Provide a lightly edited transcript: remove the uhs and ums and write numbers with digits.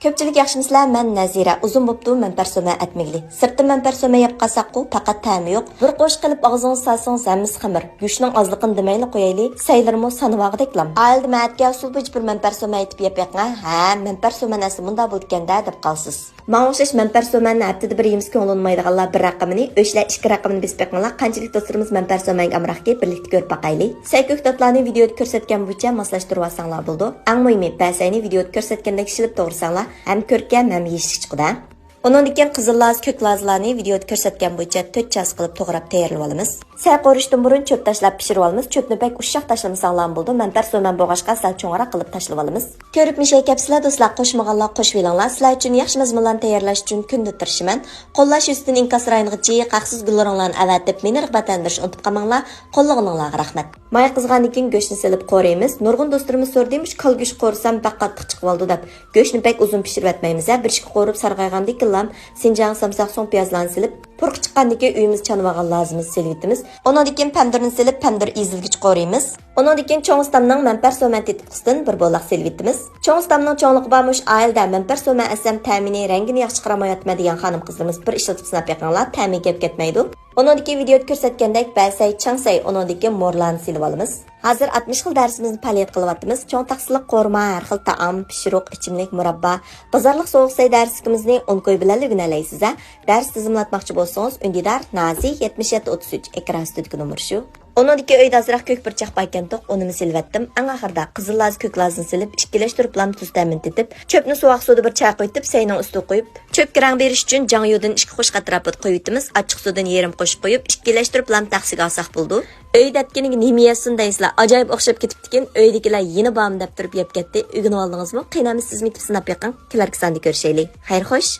Ko'pchilik yaxshimisizlar, men Nazira. Uzun bo'pti manpar so'ma atmigli. Sirtda manpar so'ma yeb qalsaqku, faqat ta'mi yo'q. Bir qo'sh qilib og'zingiz salsangiz hammasi xamir. Go'shning ozliqini demayli qo'yayli. Saylarmo sanavog'deklam. Aldi matga usul bir manpar so'ma aytib yeb-yaqqa. Ha, manpar so'ma nasi bunda bo'lganda deb qalsiz. Men o'xshash manpar so'mani haftada bir yemiz ko'ngilmaydiganlar bir raqamini, o'shlar ikki raqamini bespeqinglar. Qanchalik do'stlarimiz manpar so'maga amroqga birlikda ko'rib baqayli. Sayko'k dotlarni videoda ko'rsatgan bo'yicha moslashtirib olsanglar bo'ldi. Eng muhimi, basayni videoda ko'rsatgandek shilib to'g'risanglar, ham ko'rkam ham yeyishlik chiqdi. Ondan keyin qizillar, ko'klarlarni videoda ko'rsatgan bo'yicha 4 chas qilib to'g'rab tayyorlab olamiz. Sal qorishdan burun cho'p tashlab pishirib olamiz. Cho'pni pek ushshoq tashlamasanglar bo'ldi. Mantar so'man bo'g'ashqa sal cho'ngroq qilib tashlab olamiz. Ko'rib mishay kapsizlar do'stlar, qo'shmaganlar qo'shib olinglar. Sizlar uchun yaxshi mazmunlarni tayyorlash uchun kunda tirishiman. Qo'llash ustidan inkas rayng'ichi, qaqsiz gullaringlarni avatib, meni rag'batlantirish unutib qolmanglar. Qo'llag'inglarga rahmat. May qizgandan keyin go'shtni silib qo'raymiz. Nurg'un do'stlarimiz so'rdimish, qal go'sht qo'rsam qattiq chiqib oldi deb. Go'shtni pek uzun pishirib atmaymiz. Bir ishga qo'rib sarg'aygandan keyin sinjang samsaq so'ng piyozlarni silib, purq chiqqandan keyin uyimiz chanvagan lazimiz silvitimiz. Ondan keyin pomidorni silib, pomidor ezilgich qo'raymiz. Ondan keyin cho'ngstamning manpar so'man tetqisidan bir bo'loq silvitimiz. Cho'ngstamning cho'nliqi bormush oilda manpar so'man asam ta'mini, rangini yaxshi chiqaramayotma degan xonim qizlarimiz bir ishlatib sinab yaqinlar, ta'mi kelib ketmaydi. Ondan keyin videoda ko'rsatgandek basay, changsay, ondan keyin morlarni silib olamiz. Hozir 60 xil darsimizni paliyat qilyapmiz. Cho'ng taqsiliq qo'rma, har xil taom, pishiruq, ichimlik, murabba, bozorlik sovuq say darsikimizni 10 qo'y bilan o'rganaysiz. Dars tizimlatmoqchi bo'lsangiz, Undidar Nazi 7733 ekran ustidagi nomer shu. Ondan uyda azroq ko'k bir chaq baykantoq, unini silvatdim. Eng oxirida qizil ko'k lazini silib, ikkilashtirib lam tuz ta'min etib, cho'pni suvoq suvda bir chaq qo'yib, sayning ustiga qo'yib, cho'pga rang berish uchun jangyudan 2 qo'sh qatrapot qo'yibmiz. Achchiq suvdan yarim qo'shib qo'yib, ikkilashtirib lam taqsiga olsaq bo'ldi. Uydatganiga nima yesin deysizlar, ajoyib o'xshab ketibdi-kin. Uydagilar yeni bam deb turib yeb ketdi. O'rganib oldingizmi? Qiynamisiz mitib sinab yaqin. Kelarki sanda ko'rishaylik. Xayr xo'sh.